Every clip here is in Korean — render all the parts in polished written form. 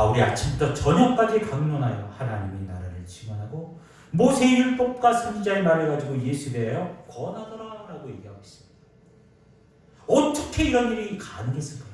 바울이 아침부터 저녁까지 강론하여 하나님의 나라를 증언하고 모세의 율법과 선지자의 말을 가지고 예수에 대하여 권하더라라고 얘기하고 있습니다. 어떻게 이런 일이 가능했을까요?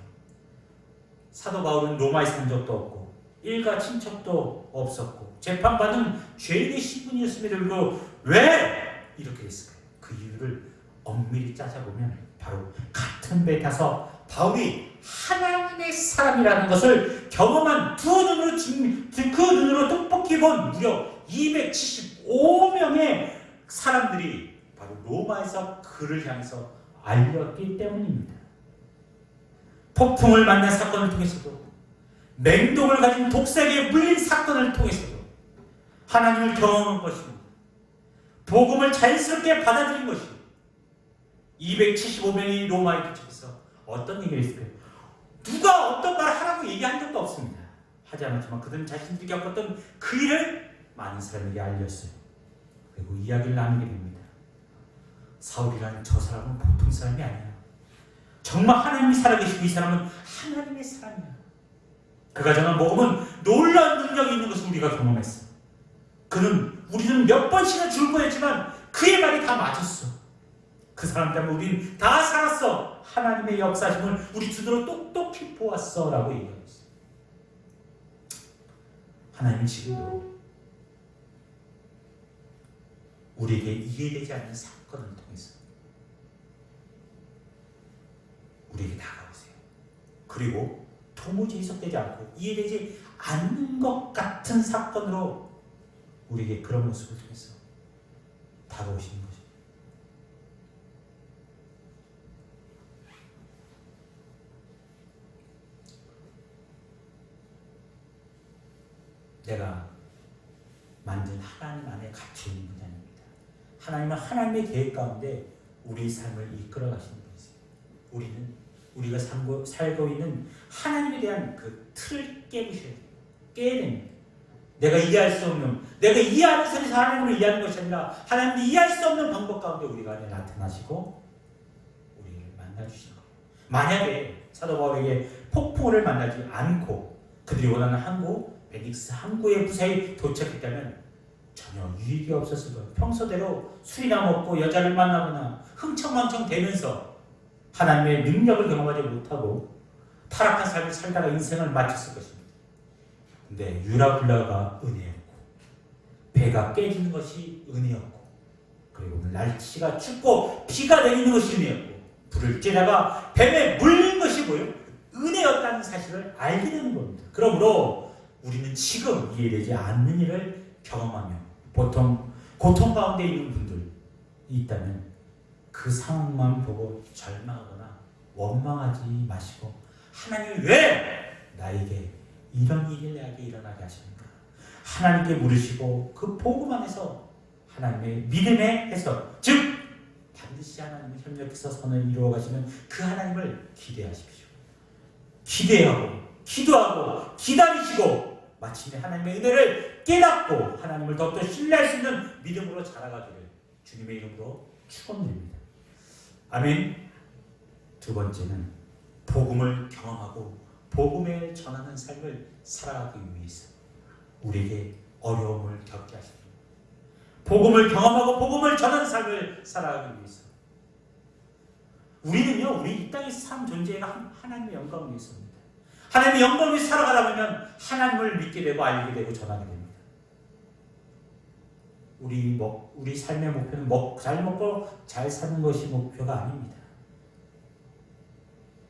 사도 바울은 로마에 산 적도 없고 일가 친척도 없었고 재판받은 죄인의 신분이었음에도 불구하고 왜 이렇게 됐을까요? 그 이유를 엄밀히 따져보면 바로 같은 배에 타서 바울이 하나님의 사람이라는 것을 경험한 그 눈으로 똑똑히 본 무려 275명의 사람들이 바로 로마에서 그를 향해서 알렸기 때문입니다. 폭풍을 만난 사건을 통해서도 맹독을 가진 독사에게 물린 사건을 통해서도 하나님을 경험한 것입니다. 복음을 자연스럽게 받아들인 것입니다. 275명이 로마에 도착해서 어떤 얘기를 했을까요? 누가 어떤 말을 하라고 얘기한 적도 없습니다. 하지 않았지만 그들은 자신들이 겪었던 그 일을 많은 사람에게 알렸어요. 그리고 이야기를 나누게 됩니다. 사울이라는 저 사람은 보통 사람이 아니야. 정말 하나님이 살아계시고 이 사람은 하나님의 사람이야. 그가 전한 복음은 놀라운 능력이 있는 것을 우리가 경험했어. 우리는 몇 번씩이나 죽을 뻔했지만 그의 말이 다 맞았어. 그 사람 때문에 우리는 다 살았어. 하나님의 역사심을 우리 두 눈으로 똑똑히 보았어 라고 얘기하고 있어요. 하나님은 지금도 우리에게 이해되지 않는 사건을 통해서 우리에게 다가오세요. 그리고 도무지 해석되지 않고 이해되지 않는 것 같은 사건으로 우리에게 그런 모습을 통해서 다가오시는 것입니다. 내가 만든 하나님 안에 갇혀 있는 분이 아닙니다. 하나님은 하나님의 계획 가운데 우리의 삶을 이끌어 가시는 분이세요. 우리가 살고 있는 하나님에 대한 그 틀을 깨부셔야 돼요. 깨야 됩니다. 내가 이해할 수 없는, 내가 이해하는 선에서 하나님을 이해하는 것이 아니라 하나님을 이해할 수 없는 방법 가운데 우리가 안에 나타나시고 우리를 만나주시는 거예요. 만약에 사도 바울에게 폭풍우를 만나지 않고 그들이 원하는 항구 베닉스 항구의 무사히 도착했다면 전혀 유익이 없었을 거예요. 평소대로 술이나 먹고 여자를 만나거나 흥청망청 대면서 하나님의 능력을 경험하지 못하고 타락한 삶을 살다가 인생을 마쳤을 것입니다. 근데 유라굴라가 은혜였고 배가 깨지는 것이 은혜였고 그리고 날씨가 춥고 비가 내리는 것이 은혜였고 불을 쬐다가 뱀에 물린 것이 뭐예요? 은혜였다는 사실을 알게 되는 겁니다. 그러므로 우리는 지금 이해되지 않는 일을 경험하며 보통 고통 가운데 있는 분들이 있다면 그 상황만 보고 절망하거나 원망하지 마시고 하나님이 왜 나에게 이런 일이 나에게 일어나게 하십니까? 하나님께 물으시고 그 복음 안에서 하나님의 믿음의 해석, 즉 반드시 하나님의 협력해서 선을 이루어 가시는 그 하나님을 기대하십시오. 기대하고 기도하고 기다리시고 마침내 하나님의 은혜를 깨닫고 하나님을 더욱더 신뢰할 수 있는 믿음으로 자라가기를 주님의 이름으로 축원드립니다. 아멘. 두 번째는 복음을 경험하고 복음을 전하는 삶을 살아가기 위해서 우리에게 어려움을 겪게 하십니다. 복음을 경험하고 복음을 전하는 삶을 살아가기 위해서 우리는요, 우리 이 땅에 산 존재가 하나님의 영광을 위해서입니다. 하나님의 영광을 위해 살아가려면 하나님을 믿게 되고 알게 되고 전하게 됩니다. 우리 삶의 목표는 잘 먹고 잘 사는 것이 목표가 아닙니다.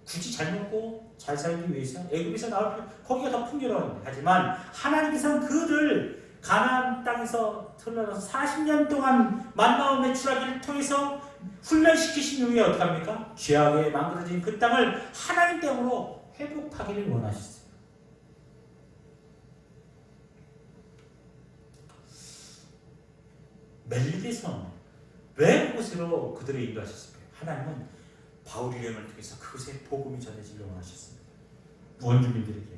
굳이 잘 먹고 잘 살기 위해서 애굽에서 나올 거기가 더 풍요로워요. 하지만 하나님께서는 그를 가나안 땅에서 틀어서 40년 동안 만나와 메추라기를 통해서 훈련시키신 후에 어떻게 합니까? 죄악에 망가진 그 땅을 하나님 땅으로 회복하기를 원하셨어요. 멜리데선 왜 그곳으로 그들을 인도하셨을까요? 하나님은 바울의 여행을 통해서 그곳에 복음이 전해지기를 원하셨습니다. 원주민들에게.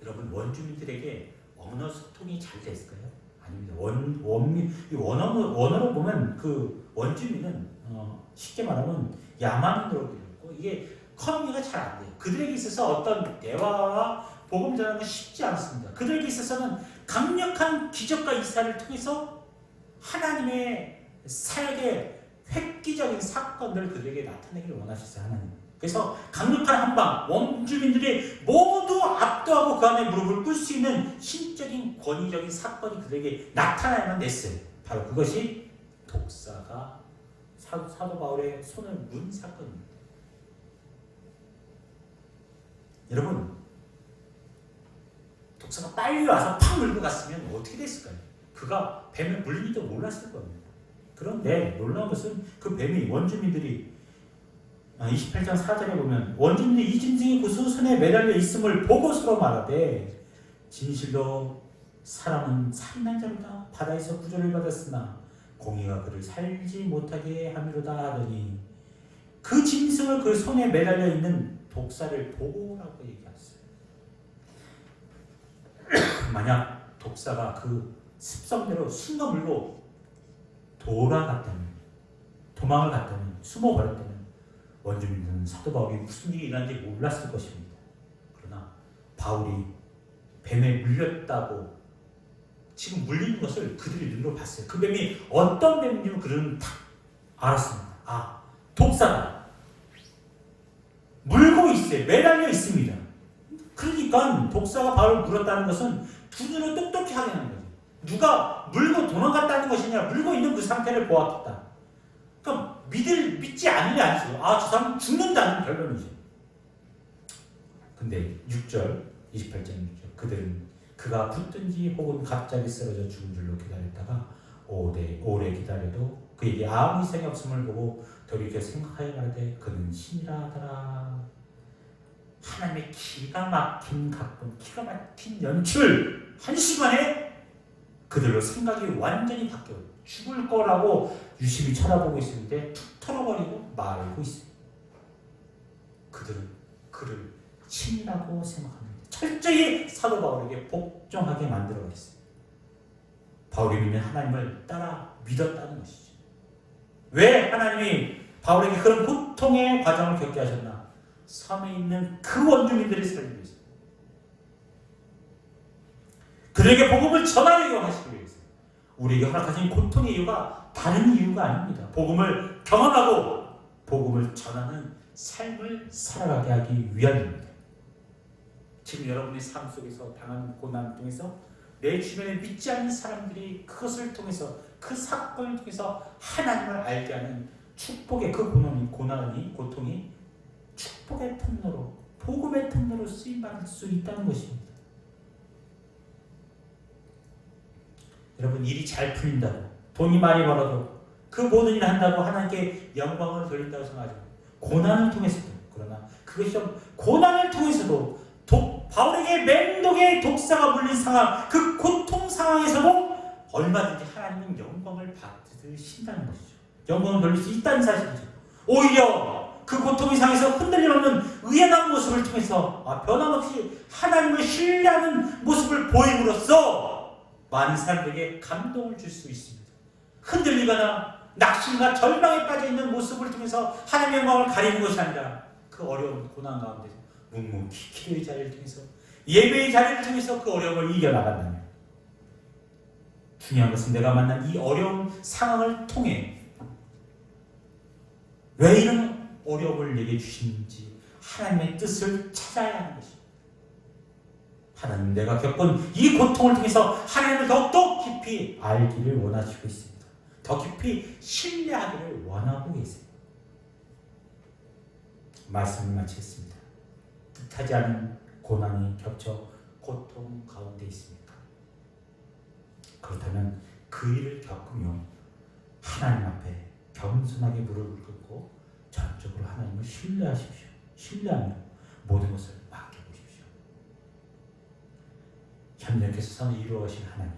여러분, 원주민들에게 언어 소통이 잘 됐을까요? 아닙니다. 원어로 보면 그 원주민은 쉽게 말하면 야만인으로 되었고 이게 커뮤니가 잘 안 돼요. 그들에게 있어서 어떤 대화와 복음 전하는 건 쉽지 않습니다. 그들에게 있어서는 강력한 기적과 이사를 통해서 하나님의 사역의 획기적인 사건들을 그들에게 나타내기를 원하셨어요. 하나님. 그래서 강력한 한방, 원주민들이 모두 압도하고 그 안에 무릎을 꿇을 수 있는 신적인 권위적인 사건이 그들에게 나타나야만 됐어요. 바로 그것이 독사가 사도 바울의 손을 문 사건입니다. 여러분, 독사가 빨리 와서 팍 물고 갔으면 어떻게 됐을까요? 그가 뱀에 물리지도 몰랐을 겁니다. 그런데 놀라운 것은 그 뱀이 원주민들이 28장 4절에 보면 원주민들이 이 짐승이 그 손에 매달려 있음을 보고 서로 말하되 진실로 사람은 살인한 자로다. 바다에서 구조를 받았으나 공의가 그를 살지 못하게 함이로다 하더니 그 짐승을 그 손에 매달려 있는 독사를 보고라고 얘기했어요. 만약 독사가 그 습성대로 숨어 물고 돌아갔다면, 도망을 갔다면, 숨어버렸다면 원주민들은 사도 바울이 무슨 일이 일어난지 몰랐을 것입니다. 그러나 바울이 뱀에 물렸다고 지금 물리는 것을 그들이 눈으로 봤어요. 그 뱀이 어떤 뱀인지 그들은 딱 알았습니다. 아, 독사다. 물고 있어요. 매달려 있습니다. 그러니까 독사가 바울을 물었다는 것은 두 눈을 똑똑히 하게 하는 거죠. 누가 물고 도망갔다는 것이냐, 물고 있는 그 상태를 보았겠다. 그러니까 믿지 않으면 아니죠. 아, 저 사람 죽는다는 결론이죠. 근데 6절, 28절 6절 그들은 그가 붙든지 혹은 갑자기 쓰러져 죽은 줄로 기다렸다가 오래 기다려도 그에게 아무 이상이 없음을 보고 돌이켜 생각하여 말하되 그는 신이라 하더라. 하나님의 기가 막힌 각본, 기가 막힌 연출, 한순간에 그들로 생각이 완전히 바뀌어요. 죽을 거라고 유심히 쳐다보고 있는데 툭 털어버리고 말고 있어요. 그들은 그를 신이라고 생각합니다. 철저히 사도 바울에게 복종하게 만들어버렸어요. 바울이 믿는 하나님을 따라 믿었다는 것이죠. 왜 하나님이 바울에게 그런 고통의 과정을 겪게 하셨나? 섬에 있는 그 원주민들의 살기 위해서, 그들에게 복음을 전하려고 하시기 위해서. 우리에게 허락하신 고통의 이유가 다른 이유가 아닙니다. 복음을 경험하고 복음을 전하는 삶을 살아가게 하기 위함입니다. 지금 여러분의 삶 속에서 당하는 고난을 통해서 내 주변에 믿지 않는 사람들이 그것을 통해서, 그 사건을 통해서 하나님을 알게 하는 축복의 그 고통이 축복의 통로로, 복음의 통로로 쓰임받을 수 있다는 것입니다. 여러분, 일이 잘 풀린다고, 돈이 많이 벌어도, 그 모든 일을 한다고 하나님께 영광을 돌린다고 생각하죠. 고난을 통해서도, 그러나 그것이 고난을 통해서도 바울에게 맹독의 독사가 물린 상황, 그 고통 상황에서도 얼마든지 하나님은 영광을 받으신다는 것이죠. 영광을 돌릴 수 있다는 사실이죠. 오히려 그 고통의 상에서 흔들림 없는 의연한 모습을 통해서 변함없이 하나님을 신뢰하는 모습을 보임으로써 많은 사람들에게 감동을 줄 수 있습니다. 흔들리거나 낙심과 절망에 빠져있는 모습을 통해서 하나님의 영광을 가리는 것이 아니라 그 어려운 고난 가운데서 묵묵히 기도의 자리를 통해서, 예배의 자리를 통해서 그 어려움을 이겨나간다면, 중요한 것은 내가 만난 이 어려운 상황을 통해 왜 이런 어려움을 내게 주시는지 하나님의 뜻을 찾아야 하는 것입니다. 하나님, 내가 겪은 이 고통을 통해서 하나님을 더욱더 깊이 알기를 원하시고 있습니다. 더 깊이 신뢰하기를 원하고 계세요. 말씀을 마치겠습니다. 뜻하지 않은 고난이 겹쳐 고통 가운데 있습니까? 그렇다면 그 일을 겪으며 하나님 앞에 겸손하게 무릎을 꿇고 전적으로 하나님을 신뢰하십시오. 신뢰하며 모든 것을 맡겨보십시오. 현명께서 선을 이루어가신 하나님,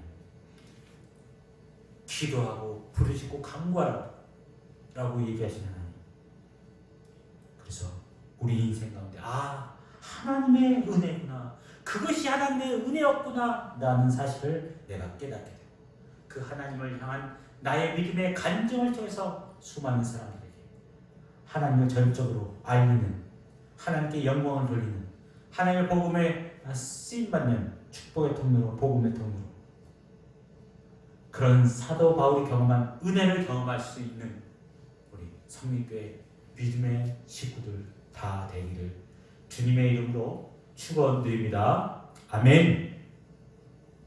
기도하고 부르짖고 간구하라고 얘기하신 하나님, 그래서 우리 인생 가운데 하나님의 은혜구나, 그것이 하나님의 은혜였구나 라는 사실을 내가 깨닫게 되고, 그 하나님을 향한 나의 믿음의 간증을 통해서 수많은 사람들에게 하나님을 전적으로 알리는, 하나님께 영광을 돌리는 하나님의 복음에 쓰임받는 축복의 통로로 복음의 통로로 그런 사도 바울이 경험한 은혜를 경험할 수 있는 우리 성민교회 믿음의 식구들 다 되기를 주님의 이름으로 축원드립니다. 아멘.